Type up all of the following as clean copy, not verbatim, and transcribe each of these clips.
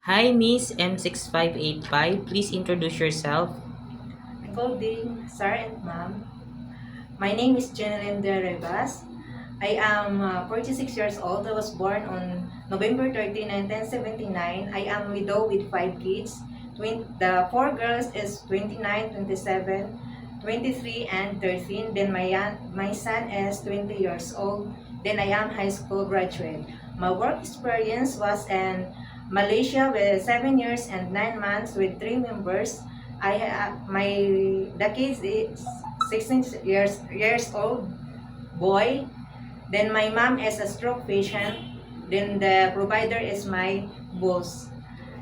Hi, Miss M6585. Please introduce yourself. Good evening, sir and ma'am. My name is Jeneline De Rivas. I am 46 years old. I was born on November 30, 1979. I am widow with 5 kids. The four girls is 29, 27, 23, and 13. Then my son is 20 years old. Then I am high school graduate. My work experience was in Malaysia with 7 years and 9 months with 3 members. The kids is 16 years old boy. Then my mom is a stroke patient. Then the provider is my boss.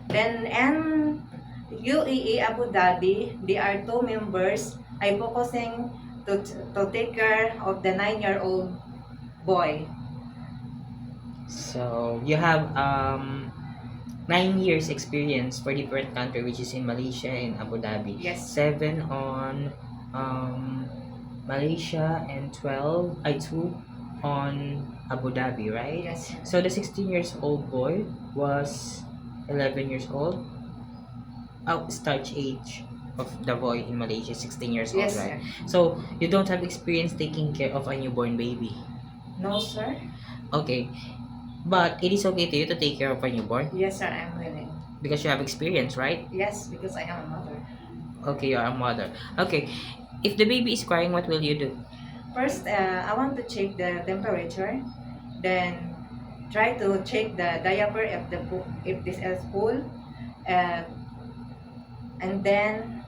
Then and UAE Abu Dhabi, they are 2 members. I focusing to take care of the 9-year-old boy. So, you have 9 years experience for different country, which is in Malaysia and Abu Dhabi. Yes. 7 on Malaysia and 2 on Abu Dhabi, right? Yes. So, the 16 years old boy was 11 years old. Start age of the boy in Malaysia, 16 years old, Yes, right? sir. So, you don't have experience taking care of a newborn baby. No, sir. Okay. But it is okay to you to take care of a newborn Yes, sir. I'm willing. because you have experience, right? Yes, because I am a mother. Okay, you're a mother. Okay. If the baby is crying, what will you do? First, I want to check the temperature. Then, try to check the diaper if this is full. Uh, and then,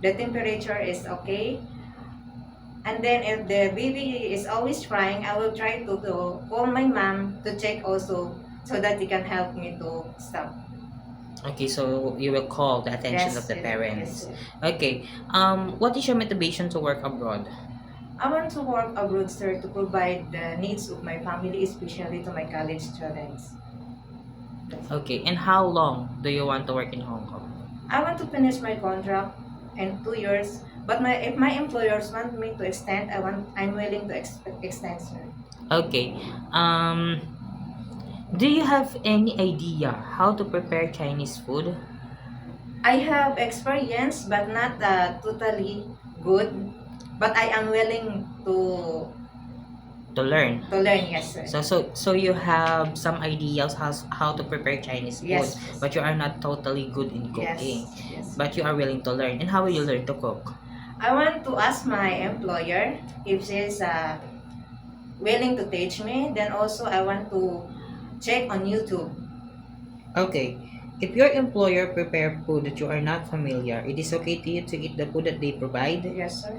the temperature is okay. And then, if the baby is always crying, I will try to call my mom to check also so that he can help me to stop. Okay, so you will call the attention of the Yes, parents. yes. Okay. What is your motivation to work abroad? I want to work abroad, sir, to provide the needs of my family, especially to my college students. Okay, and how long do you want to work in Hong Kong? I want to finish my contract in 2 years, but if my employers want me to extend, I'm willing to extend, sir. Okay. Um, do you have any idea how to prepare Chinese food? I have experience, but not totally good. But I am willing To learn. to learn, yes, sir. So you have some ideas how to prepare Chinese food, Yes, but you are not totally good in yes, cooking. yes. But you are willing to learn. And how will you learn to cook? I want to ask my employer if she's willing to teach me. Then also I want to check on YouTube. Okay. If your employer prepare food that you are not familiar, it is okay to you to eat the food that they provide. Yes, sir.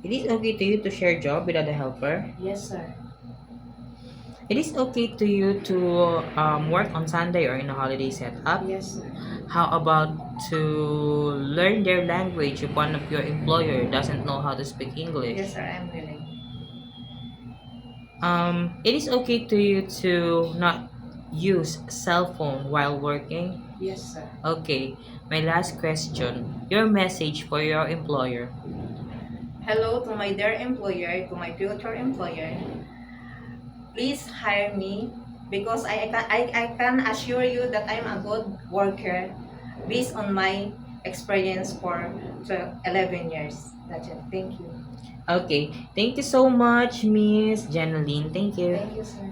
It is okay to you to share job without a helper. Yes, sir. It is okay to you to work on Sunday or in a holiday setup. Yes, sir. How about to learn their language if one of your employer doesn't know how to speak English? Yes, sir. I'm willing. It is okay to you to not use cell phone while working. Yes, sir. Okay, my last question. Your message for your employer. Hello to my dear employer, to my future employer. Please hire me because I can assure you that I'm a good worker based on my experience for 11 years. That's it. Thank you. Okay, thank you so much, Miss Janeline. Thank you. Thank you, sir.